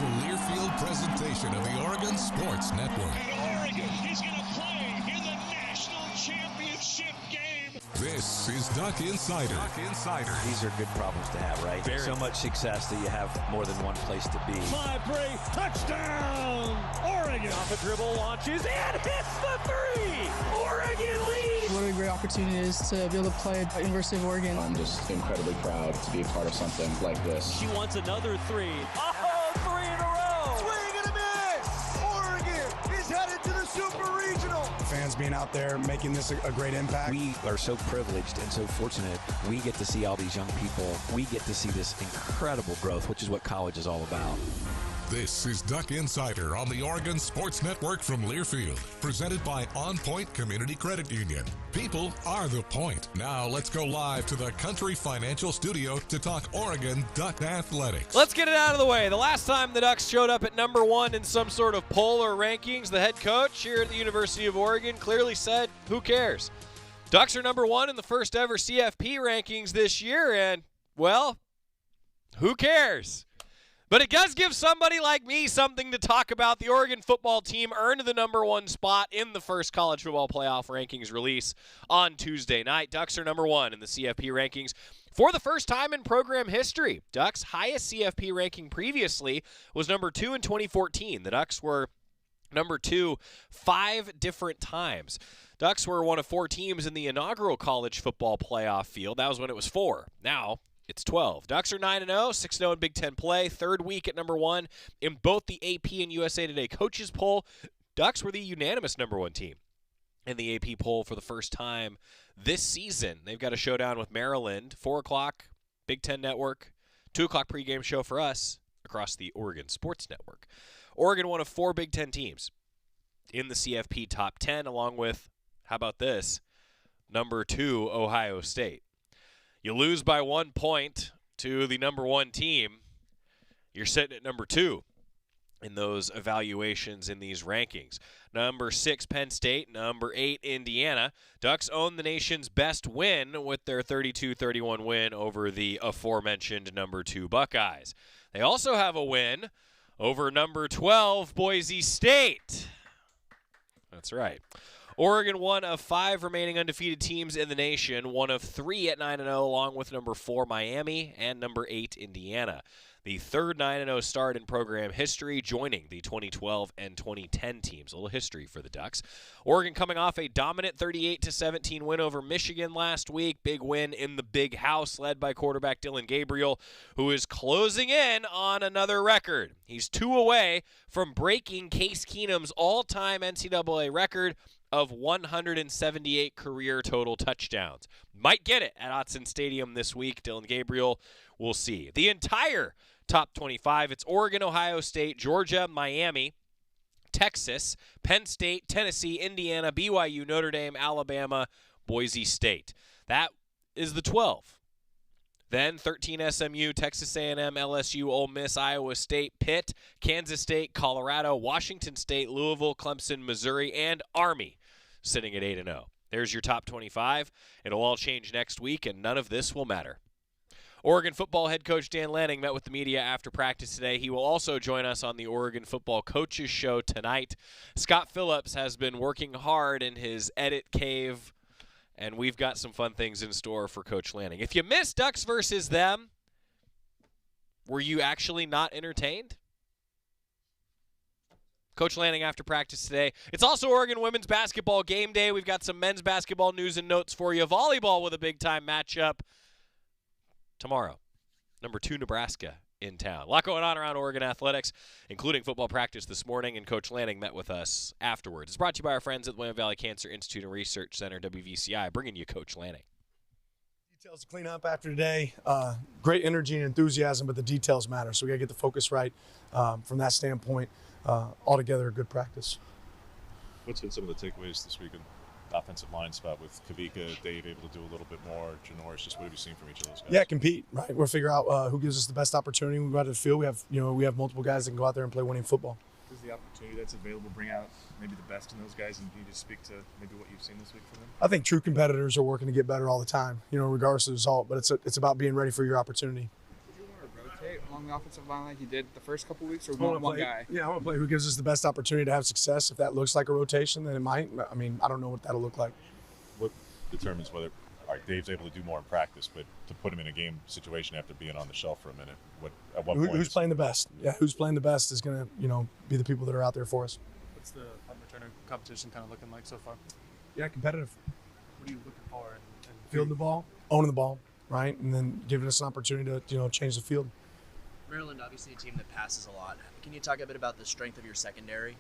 is a Learfield presentation of the Oregon Sports Network. And Oregon is going to play in the national championship game. This is Duck Insider. These are good problems to have, right? So much success that you have more than one place to be. 5-3, touchdown, Oregon. Off a dribble, launches, and hits the three. Oregon leads. What a great opportunity it is to be able to play at the University of Oregon. I'm just incredibly proud to be a part of something like this. She wants another three. Oh, three in a row. Swing and a miss. Oregon is headed to the Super Regional. Fans being out there making this a great impact. We are so privileged and so fortunate. We get to see all these young people. We get to see this incredible growth, which is what college is all about. This is Duck Insider on the Oregon Sports Network from Learfield, presented by OnPoint Community Credit Union. People are the point. Now let's go live to the Country Financial Studio to talk Oregon Duck Athletics. Let's get it out of the way. The last time the Ducks showed up at number one in some sort of poll or rankings, the head coach here at the University of Oregon clearly said, who cares? Ducks are number one in the first ever CFP rankings this year, and, well, who cares? But it does give somebody like me something to talk about. The Oregon football team earned the number one spot in the first college football playoff rankings release on Tuesday night. Ducks are number one in the CFP rankings for the first time in program history. Ducks' highest CFP ranking previously was number 2 in 2014. The Ducks were number 2 5 different times. Ducks were one of 4 teams in the inaugural college football playoff field. That was when it was 4. Now it's 12. Ducks are 9-0, 6-0 in Big Ten play, third week at number 1 in both the AP and USA Today coaches poll. Ducks were the unanimous number 1 team in the AP poll for the first time this season. They've got a showdown with Maryland, 4 o'clock, Big Ten Network, 2 o'clock pregame show for us across the Oregon Sports Network. Oregon, one of 4 Big Ten teams in the CFP top 10, along with, how about this, number 2 Ohio State. You lose by 1 point to the number 1 team, you're sitting at number 2 in those evaluations in these rankings. Number 6, Penn State. Number 8, Indiana. Ducks own the nation's best win with their 32-31 win over the aforementioned number 2 Buckeyes. They also have a win over number 12, Boise State. That's right. Oregon, one of 5 remaining undefeated teams in the nation, one of 3 at 9-0, along with number 4, Miami, and number 8, Indiana. The third 9-0 start in program history, joining the 2012 and 2010 teams. A little history for the Ducks. Oregon coming off a dominant 38-17 win over Michigan last week. Big win in the Big House, led by quarterback Dillon Gabriel, who is closing in on another record. He's 2 away from breaking Case Keenum's all-time NCAA record of 178 career total touchdowns. Might get it at Autzen Stadium this week. Dillon Gabriel, we'll see. The entire top 25, it's Oregon, Ohio State, Georgia, Miami, Texas, Penn State, Tennessee, Indiana, BYU, Notre Dame, Alabama, Boise State. That is the 12. Then 13 SMU, Texas A&M, LSU, Ole Miss, Iowa State, Pitt, Kansas State, Colorado, Washington State, Louisville, Clemson, Missouri, and Army sitting at 8-0. There's your top 25. It'll all change next week, and none of this will matter. Oregon football head coach Dan Lanning met with the media after practice today. He will also join us on the Oregon football coaches show tonight. Scott Phillips has been working hard in his edit cave, and we've got some fun things in store for Coach Lanning. If you missed Ducks versus them, were you actually not entertained? Coach Lanning after practice today. It's also Oregon women's basketball game day. We've got some men's basketball news and notes for you. Volleyball with a big-time matchup tomorrow. Number 2 Nebraska in town. A lot going on around Oregon athletics, including football practice this morning, and Coach Lanning met with us afterwards. It's brought to you by our friends at the William Valley Cancer Institute and Research Center, WVCI, bringing you Coach Lanning. Details to clean up after today. Great energy and enthusiasm, but the details matter, so we got to get the focus right from that standpoint. Altogether, a good practice. What's been some of the takeaways this week in the offensive line spot with Kavika, Dave able to do a little bit more, Janoris? Just what have you seen from each of those guys? Yeah, compete, right? We'll figure out who gives us the best opportunity. We go out to the field. We have multiple guys that can go out there and play winning football. Is the opportunity that's available bring out maybe the best in those guys, and can you just speak to maybe what you've seen this week from them? I think true competitors are working to get better all the time, regardless of the result. But it's about being ready for your opportunity. Did you want to rotate play along the offensive line like he did the first couple weeks, or one guy? Yeah, I want to play who gives us the best opportunity to have success. If that looks like a rotation, then it might. I mean, I don't know what that'll look like. What determines whether Dave's able to do more in practice, but to put him in a game situation after being on the shelf for a minute, at what point? Who's playing the best? Yeah, who's playing the best is going to, be the people that are out there for us. What's the punt returner competition kind of looking like so far? Yeah, competitive. What are you looking for? Fielding the ball, owning the ball, right, and then giving us an opportunity to, change the field. Maryland, obviously a team that passes a lot. Can you talk a bit about the strength of your secondary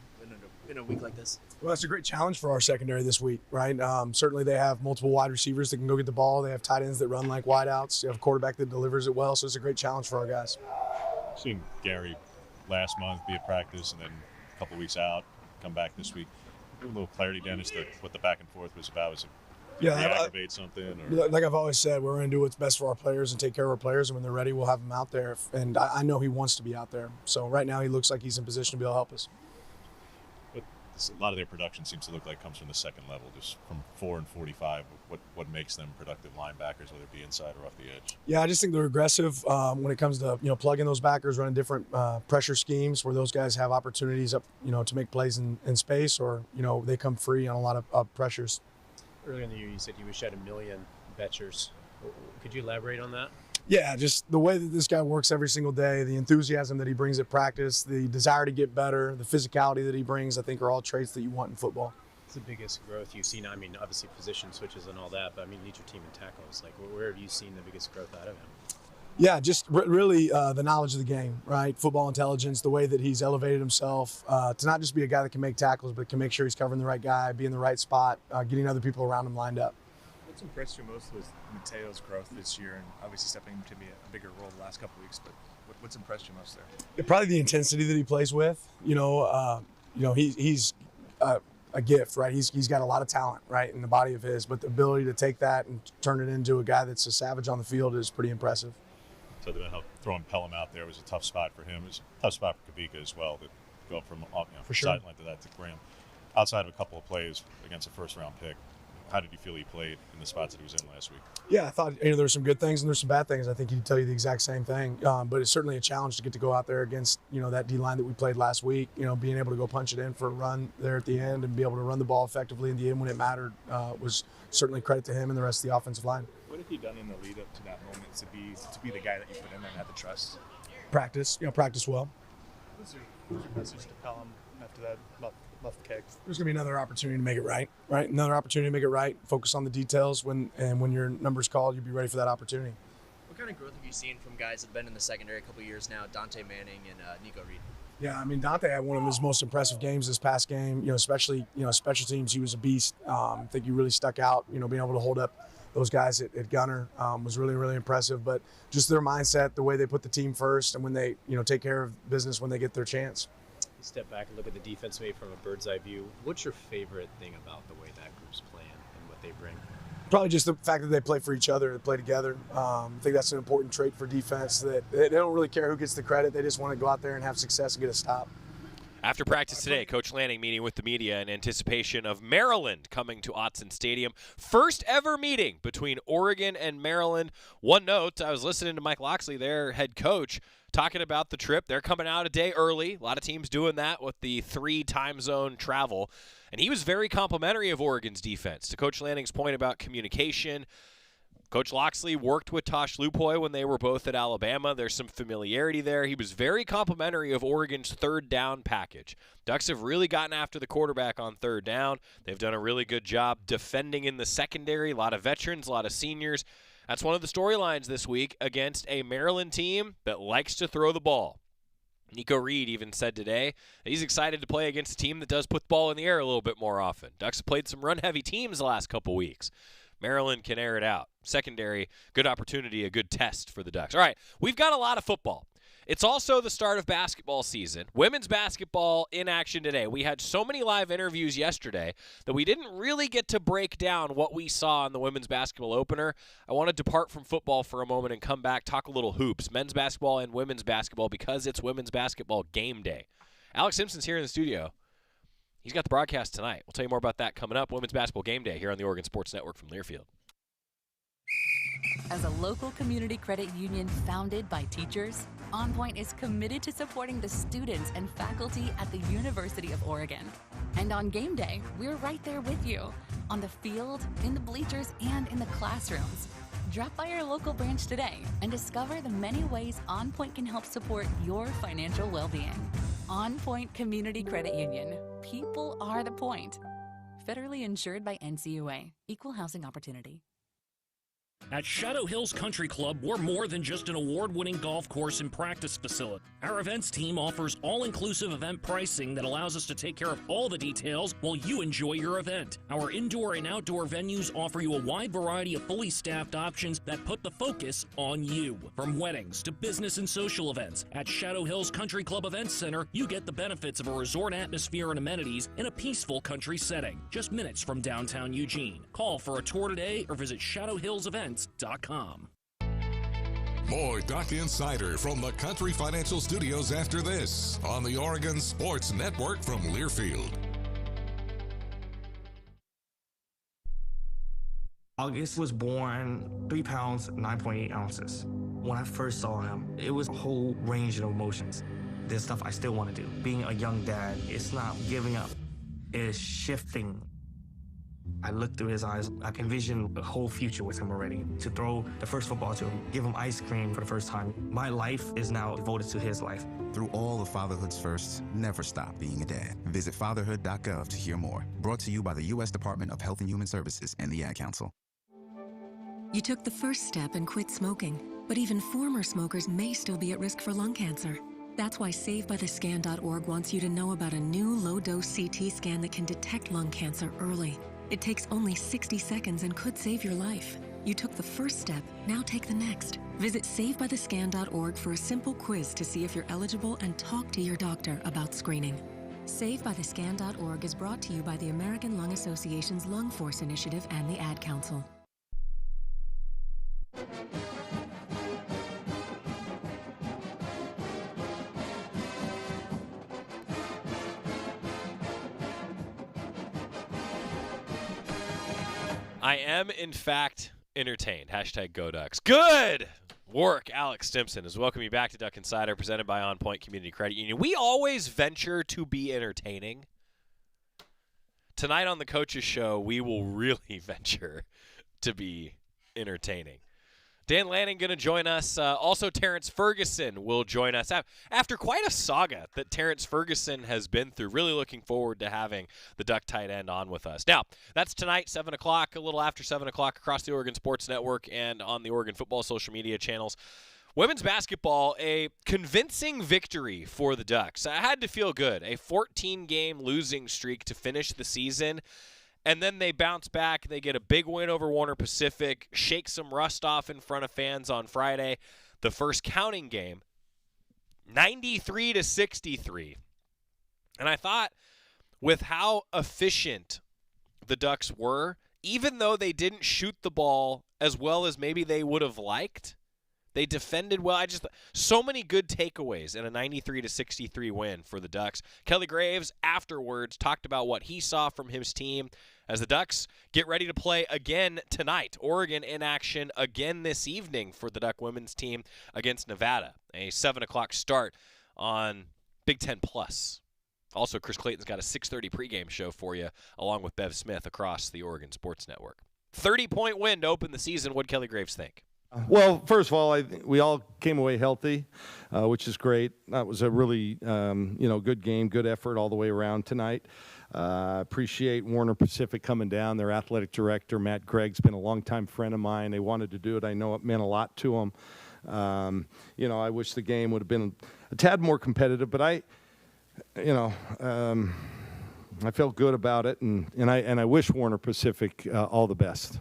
in a week like this? Well, that's a great challenge for our secondary this week, right? Certainly they have multiple wide receivers that can go get the ball. They have tight ends that run like wideouts. They have a quarterback that delivers it well, so it's a great challenge for our guys. Seeing Gary last month be at practice and then a couple weeks out, come back this week. Give a little clarity, Dennis, to what the back and forth was about. Was it aggravate something? Or? Like I've always said, we're going to do what's best for our players and take care of our players, and when they're ready, we'll have them out there. And I know he wants to be out there. So right now he looks like he's in position to be able to help us. But a lot of their production seems to look like comes from the second level, just from 4 and 45. What makes them productive linebackers, whether it be inside or off the edge? Yeah, I just think they're aggressive when it comes to plugging those backers, running different pressure schemes where those guys have opportunities up to make plays in space, or they come free on a lot of pressures. Earlier in the year, you said you wish you had 1 million betchers. Could you elaborate on that? Yeah, just the way that this guy works every single day, the enthusiasm that he brings at practice, the desire to get better, the physicality that he brings, I think are all traits that you want in football. What's the biggest growth you've seen? I mean, obviously position switches and all that, but I mean, lead your team in tackles. Like, where have you seen the biggest growth out of him? Yeah, just really the knowledge of the game, right? Football intelligence, the way that he's elevated himself to not just be a guy that can make tackles, but can make sure he's covering the right guy, be in the right spot, getting other people around him lined up. What's impressed you most was Mateo's growth this yeyear, and obviously stepping into a bigger role the last couple of weeks, but what's impressed you most there? Yeah, probably the intensity that he plays with. He's a gift, right? He's got a lot of talent, right, in the body of his, but the ability to take that and turn it into a guy that's a savage on the field is pretty impressive. So throwing Pelham out there was a tough spot for him. It was a tough spot for Kavika as well, to go from sideline to that to Graham. Outside of a couple of plays against a first-round pick, how did you feel he played in the spots that he was in last week? Yeah, I thought there were some good things and there's some bad things. I think he'd tell you the exact same thing. But it's certainly a challenge to get to go out there against that D-line that we played last week. Being able to go punch it in for a run there at the end and be able to run the ball effectively in the end when it mattered was certainly credit to him and the rest of the offensive line. What have you done in the lead up to that moment to be the guy that you put in there and have the trust? Practice, practice well. What's your message to Pelham after that left kick? There's going to be another opportunity to make it right? Another opportunity to make it right. Focus on the details. When your number's called, you'll be ready for that opportunity. What kind of growth have you seen from guys that have been in the secondary a couple of years now, Dante Manning and Nico Reed? Yeah, I mean, Dante had one of his most impressive games this past game. Especially special teams, he was a beast. I think he really stuck out. Being able to hold up those guys at gunner was really, really impressive. But just their mindset, the way they put the team first, and when they take care of business when they get their chance. You step back and look at the defense maybe from a bird's eye view. What's your favorite thing about the way that group's playing and what they bring? Probably just the fact that they play for each other, they play together. I think that's an important trait for defense, that they don't really care who gets the credit. They just want to go out there and have success and get a stop. After practice today, Coach Lanning meeting with the media in anticipation of Maryland coming to Autzen Stadium. First ever meeting between Oregon and Maryland. One note, I was listening to Mike Loxley, their head coach, talking about the trip. They're coming out a day early. A lot of teams doing that with the 3 time zone travel. And he was very complimentary of Oregon's defense. To Coach Lanning's point about communication, Coach Loxley worked with Tosh Lupoy when they were both at Alabama. There's some familiarity there. He was very complimentary of Oregon's third down package. Ducks have really gotten after the quarterback on third down. They've done a really good job defending in the secondary. A lot of veterans, a lot of seniors. That's one of the storylines this week against a Maryland team that likes to throw the ball. Nico Reed even said today that he's excited to play against a team that does put the ball in the air a little bit more often. Ducks have played some run-heavy teams the last couple weeks. Maryland can air it out. Secondary, good opportunity, a good test for the Ducks. All right, we've got a lot of football. It's also the start of basketball season. Women's basketball in action today. We had so many live interviews yesterday that we didn't really get to break down what we saw in the women's basketball opener. I want to depart from football for a moment and come back, talk a little hoops, men's basketball and women's basketball, because it's women's basketball game day. Alex Simpson's here in the studio. He's got the broadcast tonight. We'll tell you more about that coming up. Women's Basketball Game Day here on the Oregon Sports Network from Learfield. As a local community credit union founded by teachers, OnPoint is committed to supporting the students and faculty at the University of Oregon. And on game day, we're right there with you, on the field, in the bleachers, and in the classrooms. Drop by our local branch today and discover the many ways OnPoint can help support your financial well-being. OnPoint Community Credit Union. People are the point. Federally insured by NCUA. Equal housing opportunity. At Shadow Hills Country Club, we're more than just an award-winning golf course and practice facility. Our events team offers all-inclusive event pricing that allows us to take care of all the details while you enjoy your event. Our indoor and outdoor venues offer you a wide variety of fully staffed options that put the focus on you. From weddings to business and social events, at Shadow Hills Country Club Events Center, you get the benefits of a resort atmosphere and amenities in a peaceful country setting, just minutes from downtown Eugene. Call for a tour today or visit shadowhillsevents.com. More Duck Insider from the Country Financial Studios after this on the Oregon Sports Network from Learfield. August was born 3 pounds, 9.8 ounces. When I first saw him, it was a whole range of emotions. There's stuff I still want to do. Being a young dad, it's not giving up. It's shifting. I looked through his eyes. I can envision the whole future with him already. To throw the first football to him, give him ice cream for the first time. My life is now devoted to his life. Through all of fatherhood's firsts, never stop being a dad. Visit fatherhood.gov to hear more. Brought to you by the U.S. Department of Health and Human Services and the Ad Council. You took the first step and quit smoking, but even former smokers may still be at risk for lung cancer. That's why SaveByTheScan.org wants you to know about a new low-dose CT scan that can detect lung cancer early. It takes only 60 seconds and could save your life. You took the first step, now take the next. Visit SaveByTheScan.org for a simple quiz to see if you're eligible and talk to your doctor about screening. SaveByTheScan.org is brought to you by the American Lung Association's Lung Force Initiative and the Ad Council. I am, in fact, entertained. Hashtag Go Ducks. Good work, Alex Stimson, is welcoming you back to Duck Insider, presented by OnPoint Community Credit Union. We always venture to be entertaining. Tonight on the Coaches Show, we will really venture to be entertaining. Dan Lanning going to join us. Also, Terrence Ferguson will join us. After quite a saga that Terrence Ferguson has been through, really looking forward to having the Duck tight end on with us. Now, that's tonight, 7 o'clock, a little after 7 o'clock across the Oregon Sports Network and on the Oregon Football social media channels. Women's basketball, a convincing victory for the Ducks. I had to feel good. A 14-game losing streak to finish the season. And then they bounce back. They get a big win over Warner Pacific, shake some rust off in front of fans on Friday. The first counting game, 93-63. And I thought with how efficient the Ducks were, even though they didn't shoot the ball as well as maybe they would have liked, they defended well. So many good takeaways in a 93-63 win for the Ducks. Kelly Graves afterwards talked about what he saw from his team as the Ducks get ready to play again tonight. Oregon in action again this evening for the Duck women's team against Nevada. A 7 o'clock start on Big Ten Plus. Also, Chris Clayton's got a 6:30 pregame show for you, along with Bev Smith across the Oregon Sports Network. 30-point win to open the season. What'd Kelly Graves think? Well, first of all, we all came away healthy, which is great. That was a really, good game, good effort all the way around tonight. Appreciate Warner Pacific coming down. Their athletic director, Matt Gregg's been a longtime friend of mine. They wanted to do it. I know it meant a lot to them. I wish the game would have been a tad more competitive, but I felt good about it, and I wish Warner Pacific all the best.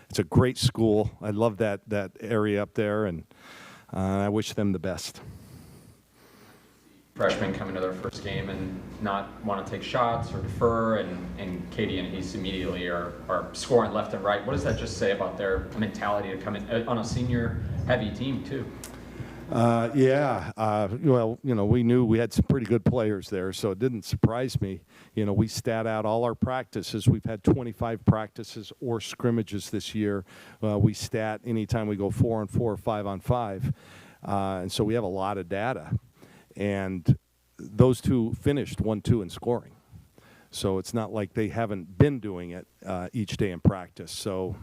It's a great school. I love that area up there, and I wish them the best. Freshmen coming to their first game and not want to take shots or defer, and Katie and Heath immediately are scoring left and right. What does that just say about their mentality to come in on a senior-heavy team, too? We knew we had some pretty good players there, so it didn't surprise me. We stat out all our practices. We've had 25 practices or scrimmages this year. We stat anytime we go 4-on-4 or 5-on-5. And so we have a lot of data. And those two finished 1-2 in scoring. So it's not like they haven't been doing it each day in practice. So,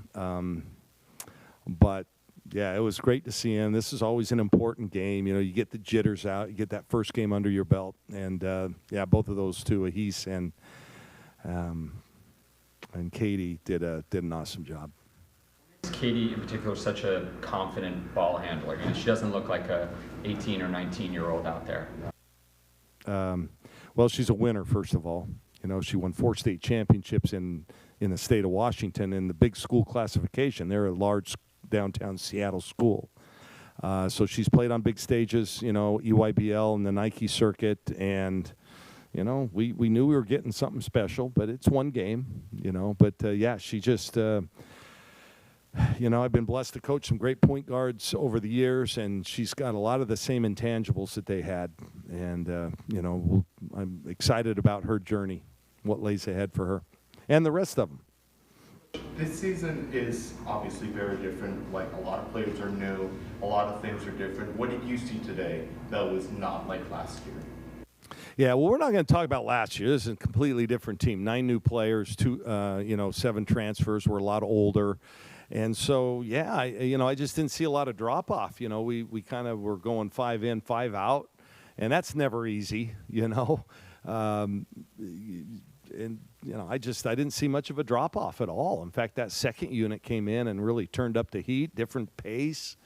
but yeah, it was great to see him. This is always an important game. You know, you get the jitters out, you get that first game under your belt, and yeah, both of those two, Ahis and Katie, did an awesome job. Katie, in particular, is such a confident ball handler. You know, she doesn't look like a 18 or 19-year-old out there. Well, she's a winner, first of all. You know, she won 4 state championships in the state of Washington in the big school classification. They're a large downtown Seattle school. So she's played on big stages, you know, EYBL and the Nike circuit. And, you know, we knew we were getting something special, but it's one game, you know. But, yeah, she just, you know, I've been blessed to coach some great point guards over the years, and she's got a lot of the same intangibles that they had. And, you know, I'm excited about her journey, what lays ahead for her, and the rest of them. This season is obviously very different. Like, a lot of players are new. A lot of things are different. What did you see today that was not like last year? Yeah, well, we're not going to talk about last year. This is a completely different team. 9 new players, 7 transfers. We're a lot older. And so, yeah, I just didn't see a lot of drop-off. You know, we kind of were going 5 in, 5 out, and that's never easy, you know. And, you know, I didn't see much of a drop-off at all. In fact, that second unit came in and really turned up the heat, different pace.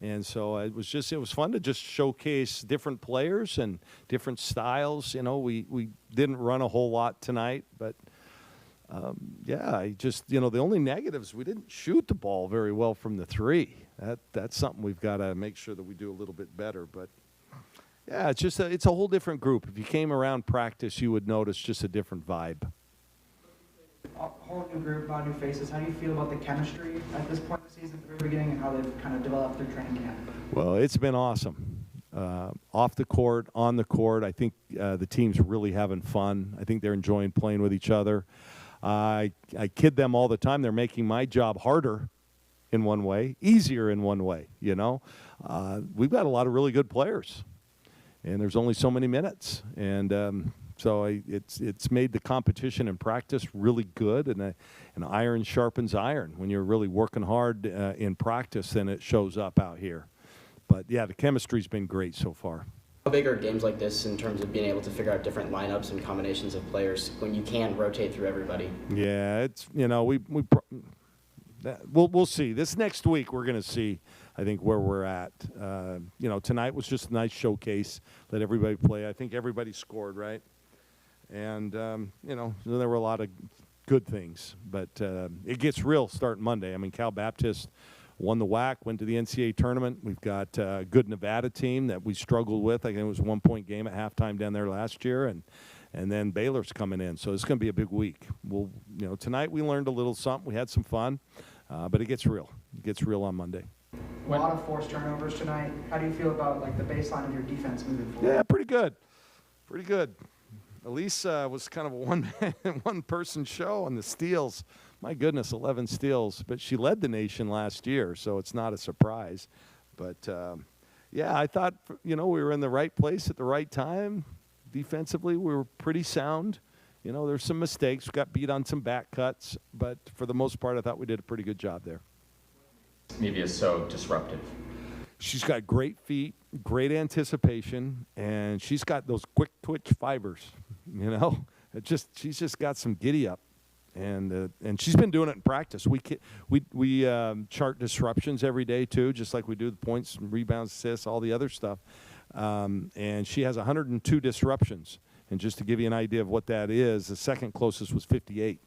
And so it was fun to just showcase different players and different styles. You know, we didn't run a whole lot tonight, but yeah, the only negatives, we didn't shoot the ball very well from the 3. That's something we've got to make sure that we do a little bit better. But yeah, it's a whole different group. If you came around practice, you would notice just a different vibe. A whole new group, a lot of new faces. How do you feel about the chemistry at this point in the season, at the very beginning, and how they've kind of developed through training camp? Well, it's been awesome. Off the court, on the court, I think the team's really having fun. I think they're enjoying playing with each other. I kid them all the time. They're making my job harder in one way, easier in one way, you know. We've got a lot of really good players, and there's only so many minutes. And so it's made the competition in practice really good, and iron sharpens iron. When you're really working hard in practice, then it shows up out here. But, yeah, the chemistry's been great so far. How big are games like this in terms of being able to figure out different lineups and combinations of players when you can rotate through everybody? Yeah, it's, you know, we'll see. This next week we're going to see, I think, where we're at. You know, tonight was just a nice showcase. Let everybody play. I think everybody scored, right? And, you know, there were a lot of good things. But it gets real starting Monday. I mean, Cal Baptist won the WAC, went to the NCAA tournament. We've got a good Nevada team that we struggled with. I think it was a 1-point game at halftime down there last year, and then Baylor's coming in. So it's going to be a big week. We'll, you know, tonight we learned a little something. We had some fun, but it gets real. It gets real on Monday. A lot of forced turnovers tonight. How do you feel about, like, the baseline of your defense moving forward? Yeah, pretty good. Pretty good. Elise was kind of a one-person show on the steals. My goodness, 11 steals. But she led the nation last year, so it's not a surprise. But, yeah, I thought, you know, we were in the right place at the right time. Defensively, we were pretty sound. You know, there's some mistakes. We got beat on some back cuts. But for the most part, I thought we did a pretty good job there. Maybe is so disruptive. She's got great feet, great anticipation, and she's got those quick twitch fibers, you know. She's just got some giddy up. And she's been doing it in practice. We chart disruptions every day too, just like we do the points, rebounds, assists, all the other stuff. And she has 102 disruptions. And just to give you an idea of what that is, the second closest was 58.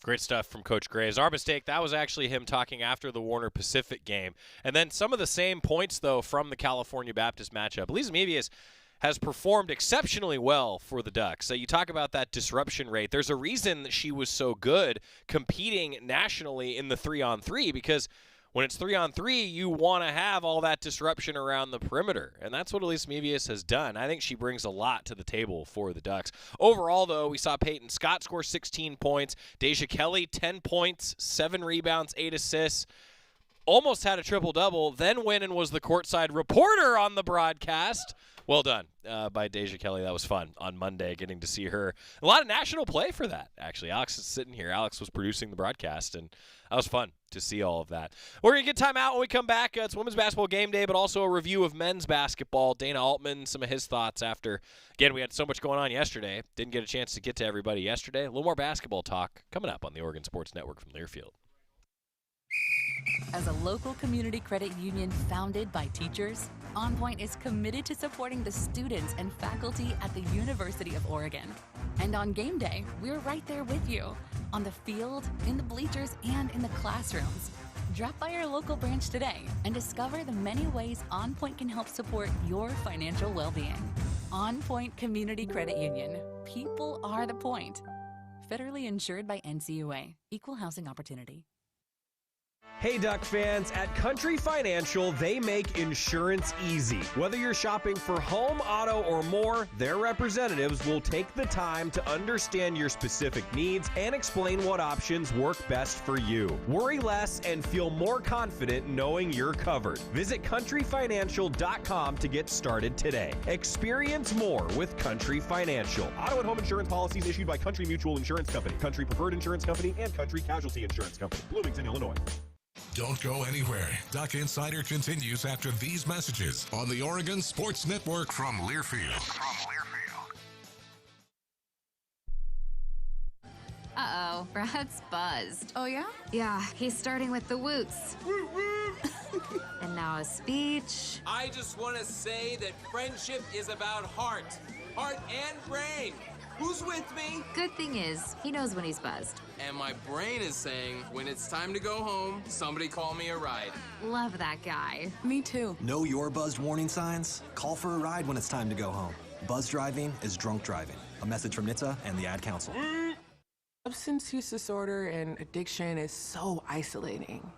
Great stuff from Coach Graves. Our mistake, that was actually him talking after the Warner Pacific game. And then some of the same points, though, from the California Baptist matchup. Elisa Mevius has performed exceptionally well for the Ducks. So you talk about that disruption rate. There's a reason that she was so good competing nationally in the 3-on-3, because when it's 3-on-3, you want to have all that disruption around the perimeter. And that's what Elise Mevius has done. I think she brings a lot to the table for the Ducks. Overall, though, we saw Peyton Scott score 16 points. Deja Kelly, 10 points, 7 rebounds, 8 assists. almost had a triple-double, then went and was the courtside reporter on the broadcast. Well done by Deja Kelly. That was fun on Monday, getting to see her. A lot of national play for that, actually. Alex is sitting here. Alex was producing the broadcast, and that was fun to see all of that. We're going to get time out when we come back. It's women's basketball game day, but also a review of men's basketball. Dana Altman, some of his thoughts after, again, we had so much going on yesterday. Didn't get a chance to get to everybody yesterday. A little more basketball talk coming up on the Oregon Sports Network from Learfield. As a local community credit union founded by teachers, OnPoint is committed to supporting the students and faculty at the University of Oregon. And on game day, we're right there with you, on the field, in the bleachers, and in the classrooms. Drop by our local branch today and discover the many ways OnPoint can help support your financial well-being. OnPoint Community Credit Union. People are the point. Federally insured by NCUA. Equal housing opportunity. Hey Duck fans, at Country Financial, they make insurance easy. Whether you're shopping for home, auto, or more, their representatives will take the time to understand your specific needs and explain what options work best for you. Worry less and feel more confident knowing you're covered. Visit countryfinancial.com to get started today. Experience more with Country Financial. Auto and home insurance policies issued by Country Mutual Insurance Company, Country Preferred Insurance Company, and Country Casualty Insurance Company, Bloomington, Illinois. Don't go anywhere. Duck Insider continues after these messages on the Oregon Sports Network from Learfield. Uh-oh, Brad's buzzed. Oh, yeah? Yeah, he's starting with the woots. And now a speech. I just want to say that friendship is about heart and brain. Who's with me? Good thing is, he knows when he's buzzed. And my brain is saying, when it's time to go home, somebody call me a ride. Love that guy. Me too. Know your buzzed warning signs? Call for a ride when it's time to go home. Buzz driving is drunk driving. A message from NHTSA and the Ad Council. Substance use disorder and addiction is so isolating.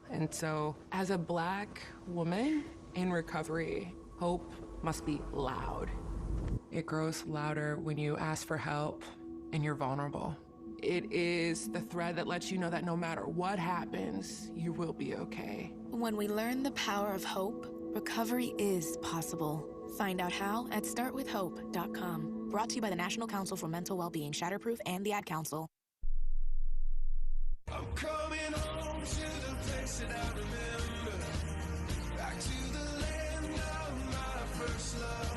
And so, as a Black woman in recovery, hope must be loud. It grows louder when you ask for help and you're vulnerable. It is the thread that lets you know that no matter what happens, you will be okay. When we learn the power of hope, recovery is possible. Find out how at startwithhope.com. Brought to you by the National Council for Mental Wellbeing, Shatterproof, and the Ad Council. I'm coming home to the place that I remember. Back to the land of my first love.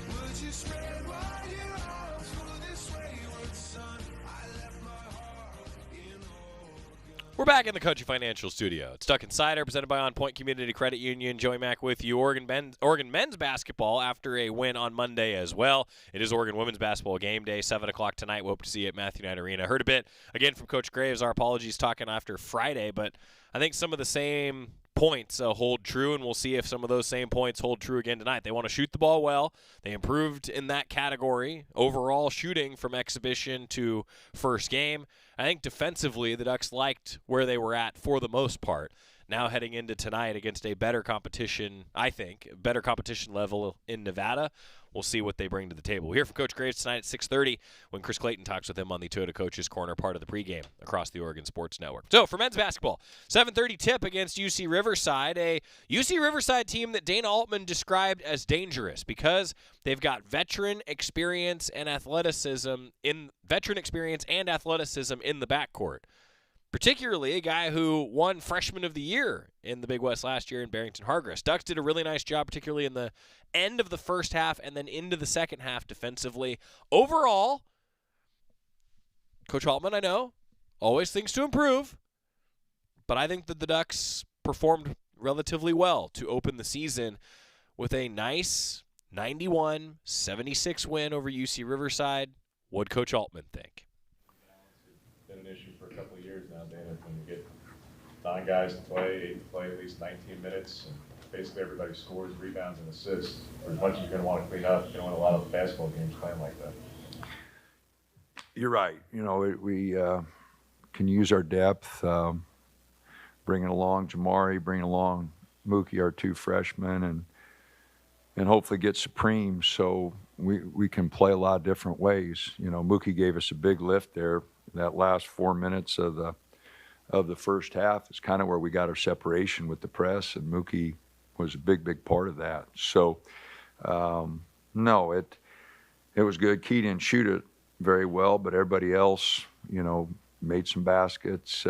Would you spread wide your arms for this wayward son? I left my heart in Oregon. We're back in the Country Financial Studio. It's Duck Insider, presented by OnPoint Community Credit Union. Joey Mack with you. Oregon men's basketball after a win on Monday as well. It is Oregon women's basketball game day, 7 o'clock tonight. We hope to see you at Matthew Knight Arena. Heard a bit, again, from Coach Graves. Our apologies talking after Friday, but I think some of the same points hold true, and we'll see if some of those same points hold true again tonight. They want to shoot the ball well. They improved in that category, overall shooting from exhibition to first game. I think defensively, the Ducks liked where they were at for the most part. Now heading into tonight against a better competition, I think, better competition level in Nevada. We'll see what they bring to the table. We'll hear from Coach Graves tonight at 6:30 when Chris Clayton talks with him on the Toyota Coaches Corner, part of the pregame across the Oregon Sports Network. So for men's basketball, 7:30 tip against UC Riverside, a UC Riverside team that Dana Altman described as dangerous because they've got veteran experience and athleticism in the backcourt. Particularly a guy who won Freshman of the Year in the Big West last year in Barrington Hargress. Ducks did a really nice job, particularly in the end of the first half and then into the second half defensively. Overall, Coach Altman, I know, always things to improve, but I think that the Ducks performed relatively well to open the season with a nice 91-76 win over UC Riverside. What'd Coach Altman think? Been an issue for a couple of years now, Dana, when you get 9 guys to play, 8 to play at least 19 minutes, and basically everybody scores, rebounds, and assists. For as much as you're going to want to clean up, you don't want a lot of basketball games playing like that. You're right. You know, we can use our depth, bringing along Jamari, bringing along Mookie, our 2 freshmen, and hopefully get Supreme so we can play a lot of different ways. You know, Mookie gave us a big lift there. That last 4 minutes of of the first half is kind of where we got our separation with the press, and Mookie was a big part of that. So, no, it was good. Key didn't shoot it very well, but everybody else, made some baskets.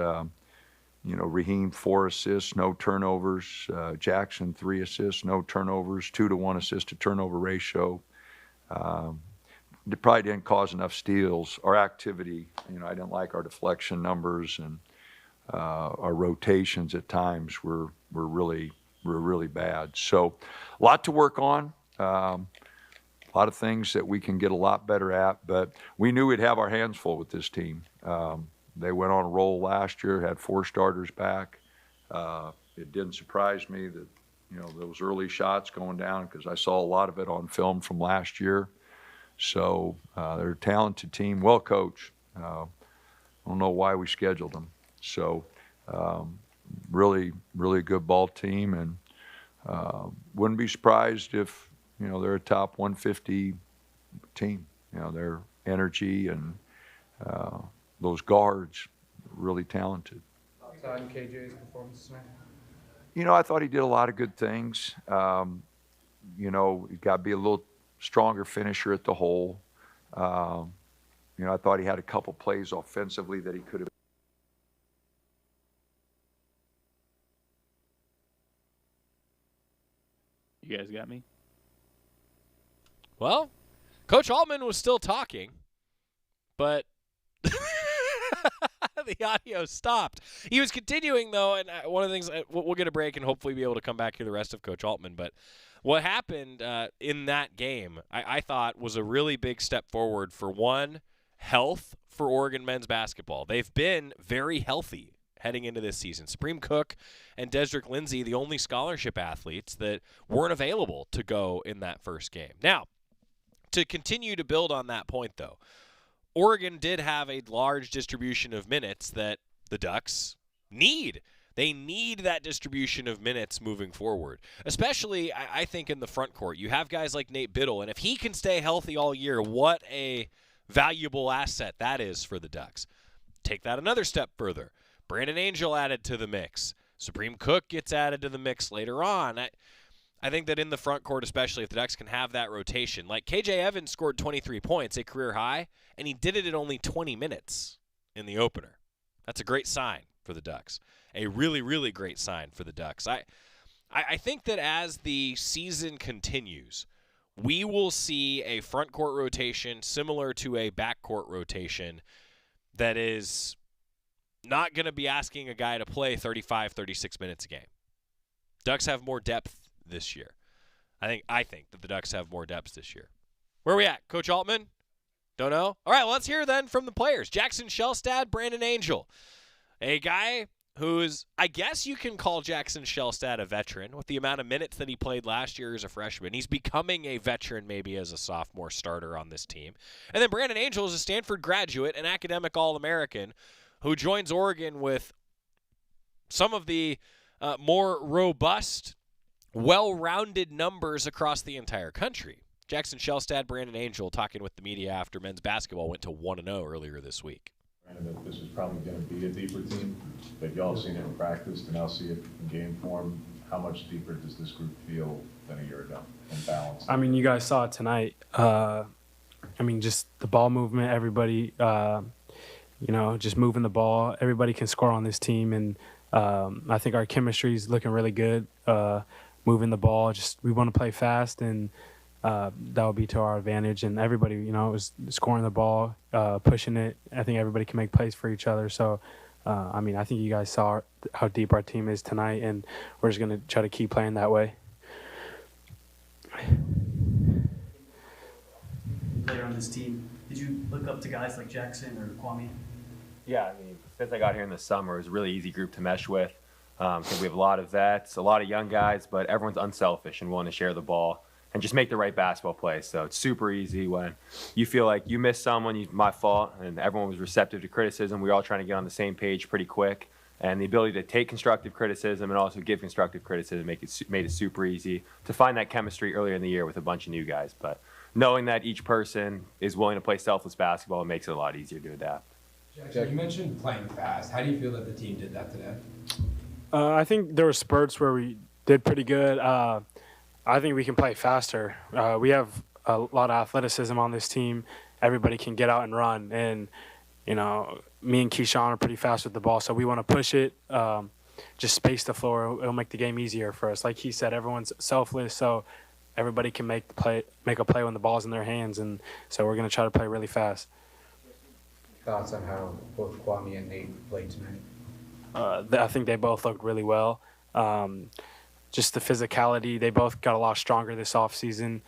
Raheem 4 assists, no turnovers. Jackson 3 assists, no turnovers, 2-to-1 assist to turnover ratio. It probably didn't cause enough steals. Our activity, I didn't like our deflection numbers, and our rotations at times were really bad. So a lot to work on. A lot of things that we can get a lot better at, but we knew we'd have our hands full with this team. They went on a roll last year, had 4 starters back. It didn't surprise me that, those early shots going down, because I saw a lot of it on film from last year. So they're a talented team, well coached. I don't know why we scheduled them. So really good ball team, and wouldn't be surprised if, they're a top 150 team. Their energy and those guards, really talented. Thoughts on KJ's performance tonight? I thought he did a lot of good things. He got to be a little stronger finisher at the hole. I thought he had a couple plays offensively that he could have. You guys got me? Well, Coach Altman was still talking, but the audio stopped. He was continuing, though, and one of the things, we'll get a break and hopefully be able to come back to the rest of Coach Altman, but what happened in that game, I thought, was a really big step forward for, one, health for Oregon men's basketball. They've been very healthy heading into this season. Supreme Cook and Desrick Lindsay, the only scholarship athletes that weren't available to go in that first game. Now, to continue to build on that point, though, Oregon did have a large distribution of minutes that the Ducks need. They need that distribution of minutes moving forward, especially, I think, in the front court. You have guys like Nate Biddle, and if he can stay healthy all year, what a valuable asset that is for the Ducks. Take that another step further. Brandon Angel added to the mix. Supreme Cook gets added to the mix later on. I think that in the front court, especially, if the Ducks can have that rotation. Like, KJ Evans scored 23 points, a career high, and he did it in only 20 minutes in the opener. That's a great sign for the Ducks. A really great sign for the Ducks. I think that as the season continues, we will see a front court rotation similar to a back court rotation that is not going to be asking a guy to play 35, 36 minutes a game. Ducks have more depth this year. I think that the Ducks have more depth this year. Where are we at? Coach Altman? Don't know? All right, well, let's hear then from the players. Jackson Shellstad, Brandon Angel. A guy who's, I guess you can call Jackson Shellstad a veteran with the amount of minutes that he played last year as a freshman. He's becoming a veteran maybe as a sophomore starter on this team. And then Brandon Angel is a Stanford graduate, an academic All-American, who joins Oregon with some of the more robust, well-rounded numbers across the entire country. Jackson Shellstad, Brandon Angel, talking with the media after men's basketball went to 1-0 earlier this week. That this is probably going to be a deeper team, but y'all seen it in practice to now see it in game form. How much deeper does this group feel than a year ago in balance? I mean, you guys saw it tonight. Just the ball movement, everybody, just moving the ball. Everybody can score on this team, and I think our chemistry is looking really good. Moving the ball, we want to play fast, and that will be to our advantage. And everybody, is scoring the ball, pushing it. I think everybody can make plays for each other. So, I think you guys saw how deep our team is tonight, and we're just going to try to keep playing that way. Later on this team, did you look up to guys like Jackson or Kwame? Yeah, since I got here in the summer, it was a really easy group to mesh with. I think we have a lot of vets, a lot of young guys, but everyone's unselfish and willing to share the ball and just make the right basketball plays. So it's super easy when you feel like you missed someone, my fault, and everyone was receptive to criticism. We were all trying to get on the same page pretty quick. And the ability to take constructive criticism and also give constructive criticism made it super easy to find that chemistry earlier in the year with a bunch of new guys. But knowing that each person is willing to play selfless basketball makes it a lot easier to adapt. Jack, you mentioned playing fast. How do you feel that the team did that today? I think there were spurts where we did pretty good. I think we can play faster. We have a lot of athleticism on this team. Everybody can get out and run. And, you know, me and Keyshawn are pretty fast with the ball, so we want to push it, just space the floor. It'll make the game easier for us. Like he said, everyone's selfless, so everybody can make a play when the ball's in their hands. And so we're going to try to play really fast. Thoughts on how both Kwame and Nate played tonight? I think they both looked really well. Just the physicality, they both got a lot stronger this offseason.